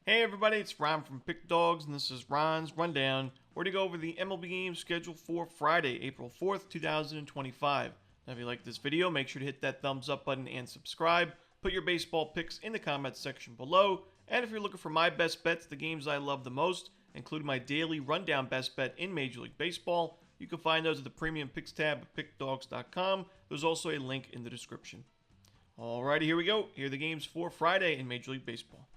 Hey everybody, it's Ron from Pick Dawgz, and this is Ron's Rundown. We're going to go over the MLB games scheduled for Friday, April 4th, 2025. Now if you like this video, make sure to hit that thumbs up button and subscribe. Put your baseball picks in the comments section below. And if you're looking for my best bets, the games I love the most, including my daily rundown best bet in Major League Baseball, you can find those at the Premium Picks tab at pickdawgz.com. There's also a link in the description. Alrighty, here we go. Here are the games for Friday in Major League Baseball.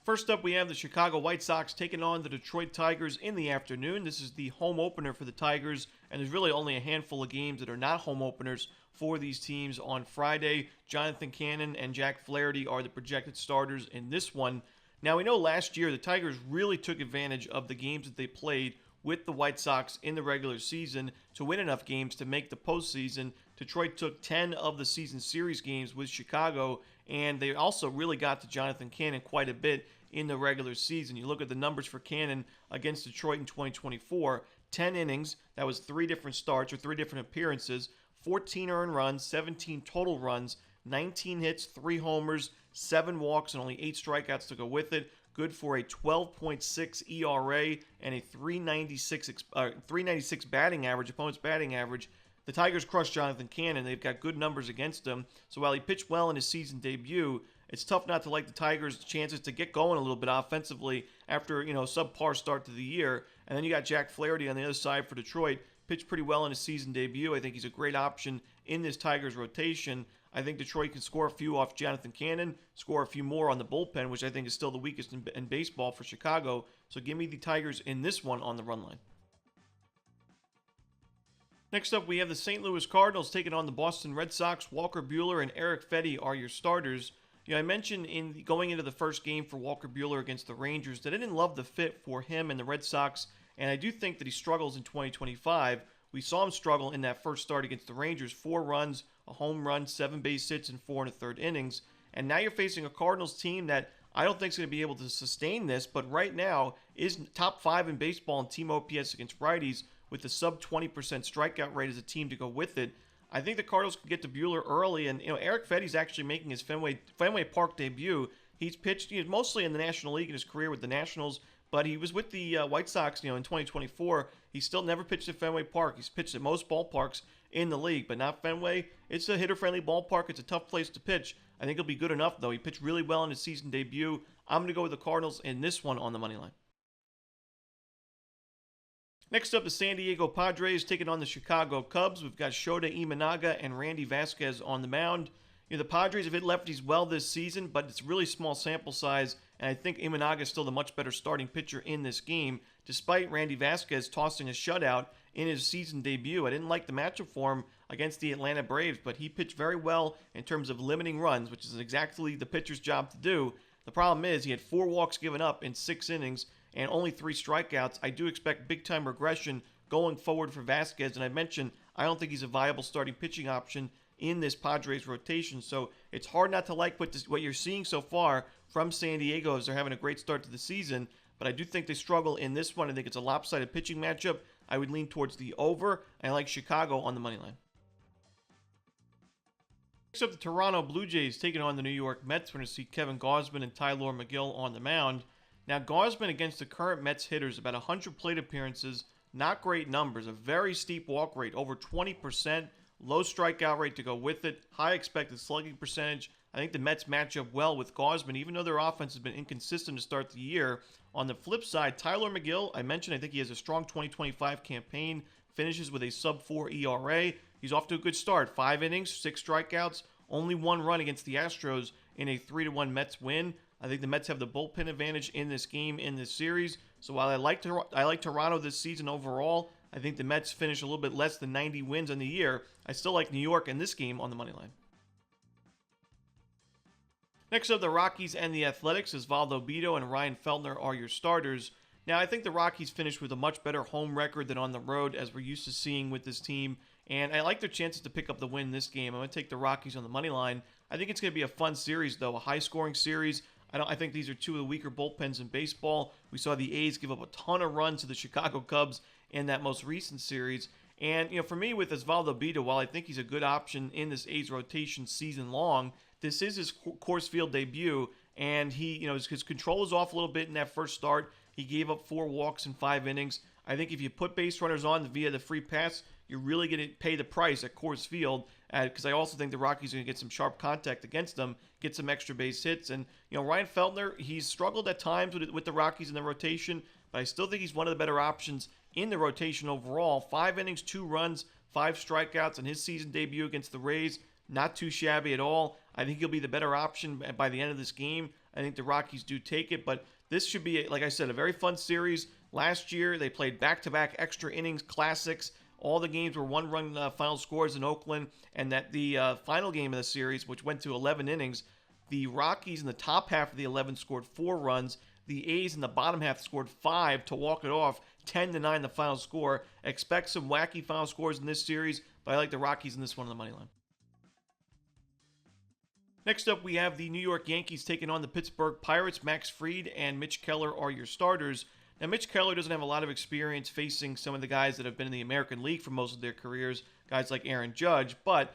First up, we have the Chicago White Sox taking on the Detroit Tigers in the afternoon. This is the home opener for the Tigers, and there's really only a handful of games that are not home openers for these teams on Friday. Jonathan Cannon and Jack Flaherty are the projected starters in this one. Now, we know last year the Tigers really took advantage of the games that they played with the White Sox in the regular season to win enough games to make the postseason. Detroit took 10 of the season series games with Chicago, and they also really got to Jonathan Cannon quite a bit in the regular season. You look at the numbers for Cannon against Detroit in 2024, 10 innings, that was 3 different starts or 3 different appearances, 14 earned runs, 17 total runs, 19 hits, 3 homers, 7 walks, and only 8 strikeouts to go with it. Good for a 12.6 ERA and a 396 batting average, opponent's batting average. The Tigers crushed Jonathan Cannon. They've got good numbers against him. So while he pitched well in his season debut, it's tough not to like the Tigers' chances to get going a little bit offensively after, a subpar start to the year. And then you got Jack Flaherty on the other side for Detroit. Pitched pretty well in his season debut. I think he's a great option in this Tigers rotation. I think Detroit can score a few off Jonathan Cannon, score a few more on the bullpen, which I think is still the weakest in baseball for Chicago. So give me the Tigers in this one on the run line. Next up, we have the St. Louis Cardinals taking on the Boston Red Sox. Walker Buehler and Eric Fedde are your starters. I mentioned going into the first game for Walker Buehler against the Rangers that I didn't love the fit for him and the Red Sox, and I do think that he struggles in 2025. We saw him struggle in that first start against the Rangers, 4 runs, a home run, 7 base hits in 4 1/3 innings, and now you're facing a Cardinals team that I don't think is going to be able to sustain this, but right now is top 5 in baseball in team OPS against righties with a sub 20% strikeout rate as a team to go with it. I think the Cardinals could get to Buehler early, and Eric Fedde's actually making his Fenway Park debut. He's pitched mostly in the National League in his career with the Nationals, but he was with the White Sox, in 2024. He still never pitched at Fenway Park. He's pitched at most ballparks in the league, but not Fenway. It's a hitter-friendly ballpark. It's a tough place to pitch. I think he'll be good enough, though. He pitched really well in his season debut. I'm going to go with the Cardinals in this one on the money line. Next up, the San Diego Padres taking on the Chicago Cubs. We've got Shota Imanaga and Randy Vasquez on the mound. The Padres have hit lefties well this season, but it's really small sample size, and I think Imanaga is still the much better starting pitcher in this game, despite Randy Vasquez tossing a shutout in his season debut. I didn't like the matchup for him against the Atlanta Braves, but he pitched very well in terms of limiting runs, which is exactly the pitcher's job to do. The problem is he had 4 walks given up in 6 innings and only 3 strikeouts. I do expect big-time regression going forward for Vasquez, and I mentioned I don't think he's a viable starting pitching option in this Padres rotation, so it's hard not to like what you're seeing so far from San Diego as they're having a great start to the season, but I do think they struggle in this one. I think it's a lopsided pitching matchup. I would lean towards the over, and I like Chicago on the money line. Next up, the Toronto Blue Jays taking on the New York Mets. We're going to see Kevin Gausman and Tyler McGill on the mound. Now, Gausman against the current Mets hitters, about 100 plate appearances, not great numbers, a very steep walk rate, over 20%, low strikeout rate to go with it, high expected slugging percentage. I think the Mets match up well with Gausman, even though their offense has been inconsistent to start the year. On the flip side, Tyler McGill, I mentioned I think he has a strong 2025 campaign, finishes with a sub-4 ERA. He's off to a good start, 5 innings, 6 strikeouts, only 1 run against the Astros in a 3-1 Mets win. I think the Mets have the bullpen advantage in this game, in this series. So while I like Toronto this season overall, I think the Mets finish a little bit less than 90 wins on the year. I still like New York in this game on the money line. Next up, the Rockies and the Athletics. Osvaldo Bido and Ryan Feltner are your starters. Now, I think the Rockies finished with a much better home record than on the road, as we're used to seeing with this team. And I like their chances to pick up the win this game. I'm going to take the Rockies on the money line. I think it's going to be a fun series, though, a high-scoring series. I think these are 2 of the weaker bullpens in baseball. We saw the A's give up a ton of runs to the Chicago Cubs in that most recent series. And, for me, with Osvaldo Bido, while I think he's a good option in this A's rotation season long, this is his Coors Field debut, and his control was off a little bit in that first start. He gave up 4 walks in 5 innings. I think if you put base runners on via the free pass, you're really going to pay the price at Coors Field, because I also think the Rockies are going to get some sharp contact against them, get some extra base hits. And, Ryan Feltner, he's struggled at times with the Rockies in the rotation, but I still think he's one of the better options in the rotation overall. 5 innings, 2 runs, 5 strikeouts in his season debut against the Rays. Not too shabby at all. I think he'll be the better option by the end of this game. I think the Rockies do take it, but this should be, like I said, a very fun series. Last year, they played back-to-back extra innings classics. All the games were one-run final scores in Oakland, and that the final game of the series, which went to 11 innings, the Rockies in the top half of the 11 scored 4 runs. The A's in the bottom half scored 5 to walk it off, 10-9 the final score. Expect some wacky final scores in this series, but I like the Rockies in this one on the money line. Next up, we have the New York Yankees taking on the Pittsburgh Pirates. Max Fried and Mitch Keller are your starters. Now, Mitch Keller doesn't have a lot of experience facing some of the guys that have been in the American League for most of their careers, guys like Aaron Judge, but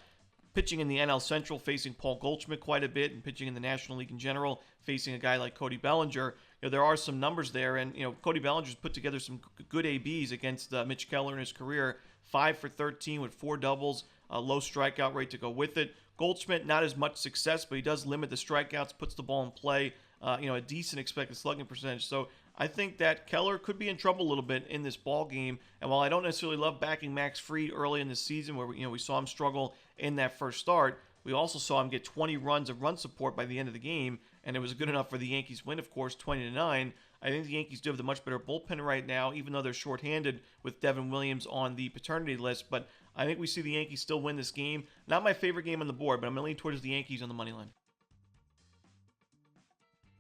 pitching in the NL Central, facing Paul Goldschmidt quite a bit, and pitching in the National League in general, facing a guy like Cody Bellinger, there are some numbers there, and Cody Bellinger's put together some good ABs against Mitch Keller in his career, 5 for 13 with 4 doubles, a low strikeout rate to go with it. Goldschmidt, not as much success, but he does limit the strikeouts, puts the ball in play, a decent expected slugging percentage. So I think that Keller could be in trouble a little bit in this ball game. And while I don't necessarily love backing Max Fried early in the season, where we saw him struggle in that first start, we also saw him get 20 runs of run support by the end of the game, and it was good enough for the Yankees win, of course, 20-9. I think the Yankees do have the much better bullpen right now, even though they're shorthanded with Devin Williams on the paternity list. But I think we see the Yankees still win this game. Not my favorite game on the board, but I'm going to lean towards the Yankees on the money line.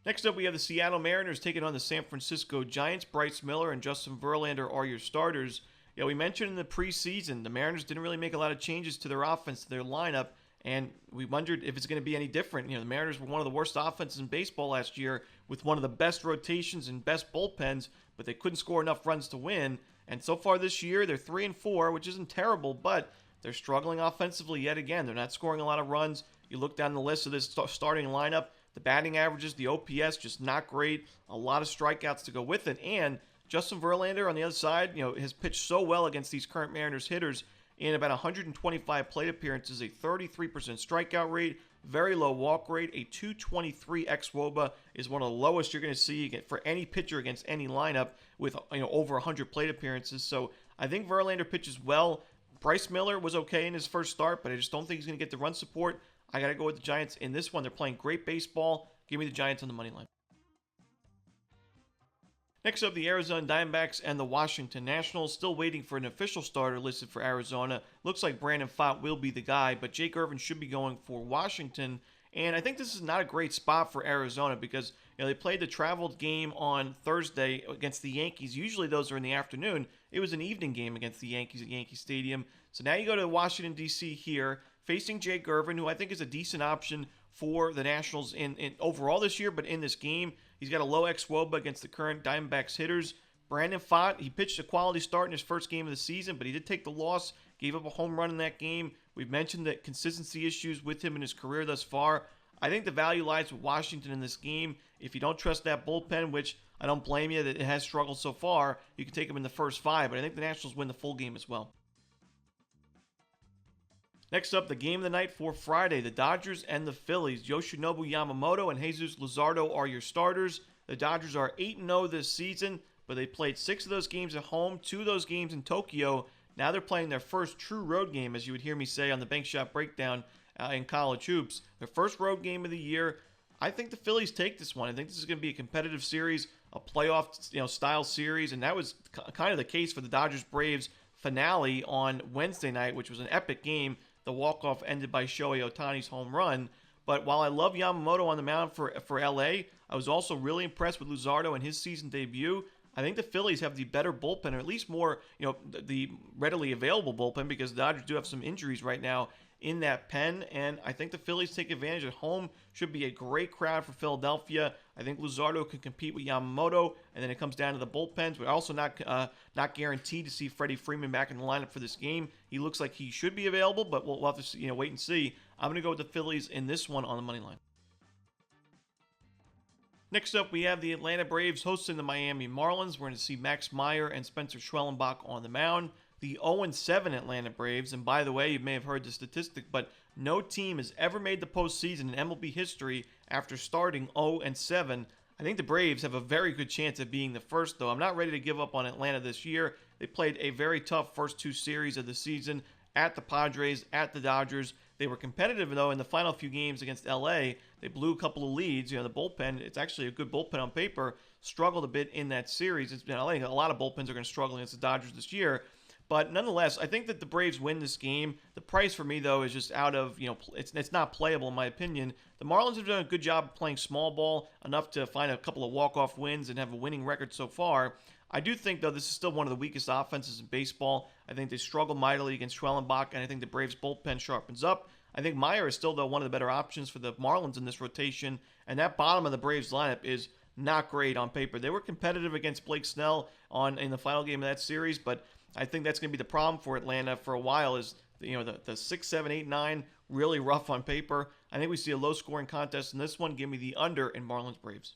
Next up, we have the Seattle Mariners taking on the San Francisco Giants. Bryce Miller and Justin Verlander are your starters. We mentioned in the preseason, the Mariners didn't really make a lot of changes to their offense, to their lineup, and we wondered if it's going to be any different. The Mariners were one of the worst offenses in baseball last year with one of the best rotations and best bullpens, but they couldn't score enough runs to win. And so far this year, they're 3-4, which isn't terrible, but they're struggling offensively yet again. They're not scoring a lot of runs. You look down the list of this starting lineup, the batting averages, the OPS, just not great. A lot of strikeouts to go with it. And Justin Verlander on the other side, has pitched so well against these current Mariners hitters in about 125 plate appearances, a 33% strikeout rate, very low walk rate, a 223 xWOBA is one of the lowest you're going to see for any pitcher against any lineup with over 100 plate appearances. So I think Verlander pitches well. Bryce Miller was okay in his first start, but I just don't think he's going to get the run support. I got to go with the Giants in this one. They're playing great baseball. Give me the Giants on the money line. Next up, the Arizona Diamondbacks and the Washington Nationals. Still waiting for an official starter listed for Arizona. Looks like Brandon Pfaadt will be the guy, but Jake Irvin should be going for Washington. And I think this is not a great spot for Arizona because they played the traveled game on Thursday against the Yankees. Usually those are in the afternoon. It was an evening game against the Yankees at Yankee Stadium. So now you go to Washington, D.C. here, facing Jake Irvin, who I think is a decent option for the Nationals in overall this year, but in this game, he's got a low xWOBA against the current Diamondbacks hitters. Brandon Pfaadt, he pitched a quality start in his first game of the season, but he did take the loss, gave up a home run in that game. We've mentioned the consistency issues with him in his career thus far. I think the value lies with Washington in this game. If you don't trust that bullpen, which I don't blame you that it has struggled so far, you can take him in the first 5, but I think the Nationals win the full game as well. Next up, the game of the night for Friday, the Dodgers and the Phillies. Yoshinobu Yamamoto and Jesus Luzardo are your starters. The Dodgers are 8-0 this season, but they played 6 of those games at home, 2 of those games in Tokyo. Now they're playing their first true road game, as you would hear me say on the Bank Shot Breakdown in college hoops. Their first road game of the year. I think the Phillies take this one. I think this is going to be a competitive series, a playoff style series, and that was kind of the case for the Dodgers-Braves finale on Wednesday night, which was an epic game. The walk-off ended by Shohei Ohtani's home run. But while I love Yamamoto on the mound for LA, I was also really impressed with Luzardo in his season debut. I think the Phillies have the better bullpen, or at least more, the readily available bullpen, because the Dodgers do have some injuries right now in that pen, and I think the Phillies take advantage at home. Should be a great crowd for Philadelphia. I think Luzardo can compete with Yamamoto, and then it comes down to the bullpens. We're also not guaranteed to see Freddie Freeman back in the lineup for this game. He looks like he should be available, but we'll have to wait and see. I'm going to go with the Phillies in this one on the money line. Next up, we have the Atlanta Braves hosting the Miami Marlins. We're going to see Max Meyer and Spencer Schwellenbach on the mound. The 0-7 Atlanta Braves, and by the way, you may have heard the statistic, but no team has ever made the postseason in MLB history after starting 0-7. I think the Braves have a very good chance of being the first, though. I'm not ready to give up on Atlanta this year. They played a very tough first two series of the season at the Padres, at the Dodgers. They were competitive, though, in the final few games against LA. They blew a couple of leads. The bullpen, it's actually a good bullpen on paper, struggled a bit in that series. I think a lot of bullpens are going to struggle against the Dodgers this year. But nonetheless, I think that the Braves win this game. The price for me, though, is just out of, it's not playable in my opinion. The Marlins have done a good job playing small ball, enough to find a couple of walk-off wins and have a winning record so far. I do think, though, this is still one of the weakest offenses in baseball. I think they struggle mightily against Schwellenbach, and I think the Braves' bullpen sharpens up. I think Meyer is still, though, one of the better options for the Marlins in this rotation, and that bottom of the Braves lineup is not great on paper. They were competitive against Blake Snell in the final game of that series, but I think that's going to be the problem for Atlanta for a while is, the 6, 7, 8, 9, really rough on paper. I think we see a low-scoring contest in this one. Give me the under in Marlins-Braves.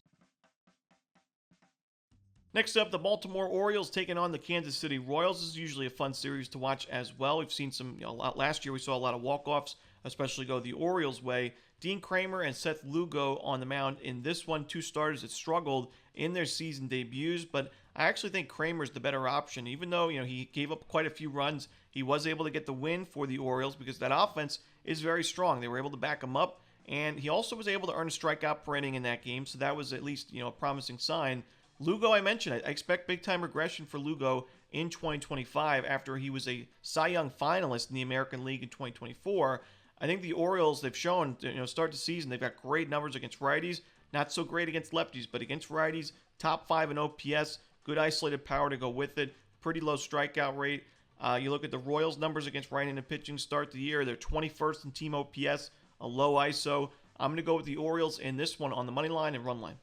Next up, the Baltimore Orioles taking on the Kansas City Royals. This is usually a fun series to watch as well. We've seen last year we saw a lot of walk-offs, especially go the Orioles' way. Dean Kramer and Seth Lugo on the mound in this one. Two starters that struggled in their season debuts, but I actually think Kramer's the better option. Even though, he gave up quite a few runs, he was able to get the win for the Orioles because that offense is very strong. They were able to back him up, and he also was able to earn a strikeout per inning in that game, so that was at least, a promising sign. Lugo, I mentioned, I expect big-time regression for Lugo in 2025 after he was a Cy Young finalist in the American League in 2024. I think the Orioles, they've shown, start the season, they've got great numbers against righties, not so great against lefties, but against righties, top 5 in OPS, good isolated power to go with it, pretty low strikeout rate. You look at the Royals' numbers against right-handed pitching start the year, they're 21st in team OPS, a low ISO. I'm going to go with the Orioles in this one on the money line and run line.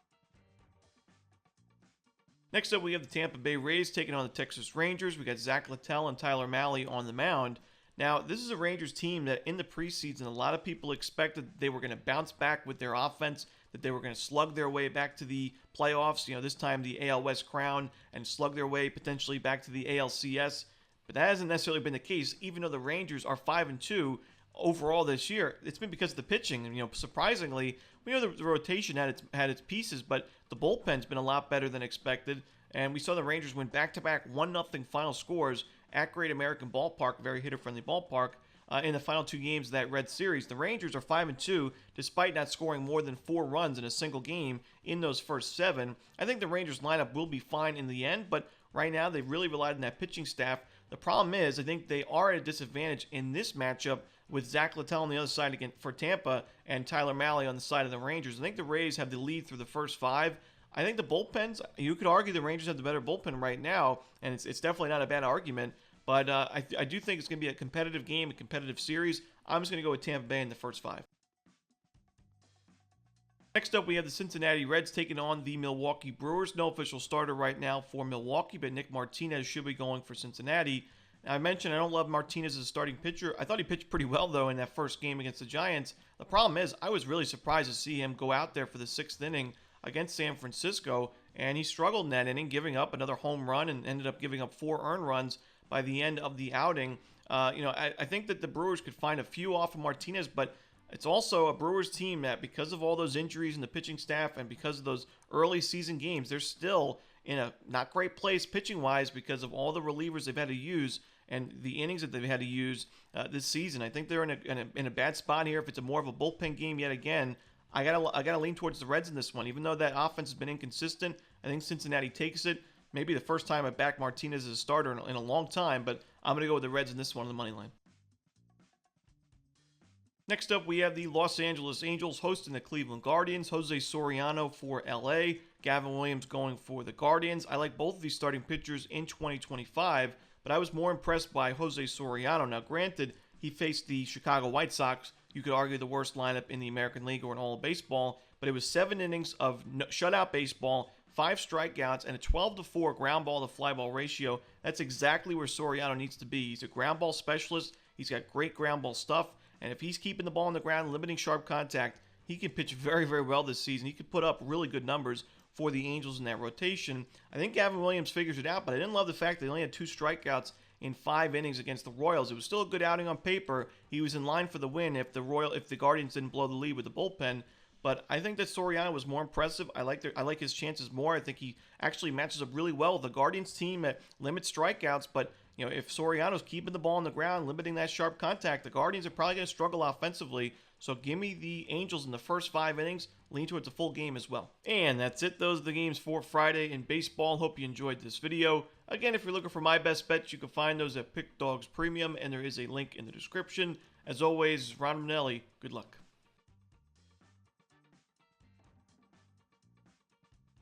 Next up, we have the Tampa Bay Rays taking on the Texas Rangers. We got Zach Littell and Tyler Mahle on the mound. Now, this is a Rangers team that in the preseason, a lot of people expected they were going to bounce back with their offense, that they were going to slug their way back to the playoffs, this time the AL West crown, and slug their way potentially back to the ALCS. But that hasn't necessarily been the case, even though the Rangers are 5-2 overall this year. It's been because of the pitching. And, surprisingly, we know the rotation had its pieces, but the bullpen's been a lot better than expected. And we saw the Rangers win back-to-back 1-0 final scores at Great American Ballpark, a very hitter-friendly ballpark, in the final two games of that Red Series. The Rangers are 5-2, despite not scoring more than 4 runs in a single game in those first 7. I think the Rangers lineup will be fine in the end, but right now they've really relied on that pitching staff. The problem is, I think they are at a disadvantage in this matchup with Zach Littell on the other side again for Tampa and Tyler Mahle on the side of the Rangers. I think the Rays have the lead through the first 5. I think the bullpens, you could argue the Rangers have the better bullpen right now, and it's definitely not a bad argument. But I do think it's going to be a competitive game, a competitive series. I'm just going to go with Tampa Bay in the first 5. Next up, we have the Cincinnati Reds taking on the Milwaukee Brewers. No official starter right now for Milwaukee, but Nick Martinez should be going for Cincinnati. Now, I mentioned I don't love Martinez as a starting pitcher. I thought he pitched pretty well, though, in that first game against the Giants. The problem is I was really surprised to see him go out there for the 6th inning against San Francisco, and he struggled in that inning, giving up another home run and ended up giving up 4 earned runs by the end of the outing. I think that the Brewers could find a few off of Martinez, but it's also a Brewers team that, because of all those injuries in the pitching staff and because of those early season games, they're still in a not great place pitching-wise because of all the relievers they've had to use and the innings that they've had to use this season. I think they're in a bad spot here. If it's more of a bullpen game yet again, I gotta lean towards the Reds in this one. Even though that offense has been inconsistent, I think Cincinnati takes it. Maybe the first time I back Martinez as a starter in a long time, but I'm going to go with the Reds in this one on the money line. Next up, we have the Los Angeles Angels hosting the Cleveland Guardians. Jose Soriano for LA, Gavin Williams going for the Guardians. I like both of these starting pitchers in 2025, but I was more impressed by Jose Soriano. Now, granted, he faced the Chicago White Sox. You could argue the worst lineup in the American League or in all of baseball, but it was 7 innings of shutout baseball, 5 strikeouts, and a 12-4 ground ball to fly ball ratio. That's exactly where Soriano needs to be. He's a ground ball specialist. He's got great ground ball stuff. And if he's keeping the ball on the ground, limiting sharp contact, he can pitch very, very well this season. He could put up really good numbers for the Angels in that rotation. I think Gavin Williams figures it out, but I didn't love the fact that he only had 2 strikeouts in 5 innings against the Royals. It was still a good outing on paper. He was in line for the win if the Guardians didn't blow the lead with the bullpen. But I think that Soriano was more impressive. I like his chances more. I think he actually matches up really well with the Guardians team that limits strikeouts. But if Soriano's keeping the ball on the ground, limiting that sharp contact, the Guardians are probably going to struggle offensively. So give me the Angels in the first 5 innings. Lean towards a full game as well. And that's it. Those are the games for Friday in baseball. Hope you enjoyed this video. Again, if you're looking for my best bets, you can find those at Pick Dawgz Premium, and there is a link in the description. As always, Romanelli, good luck.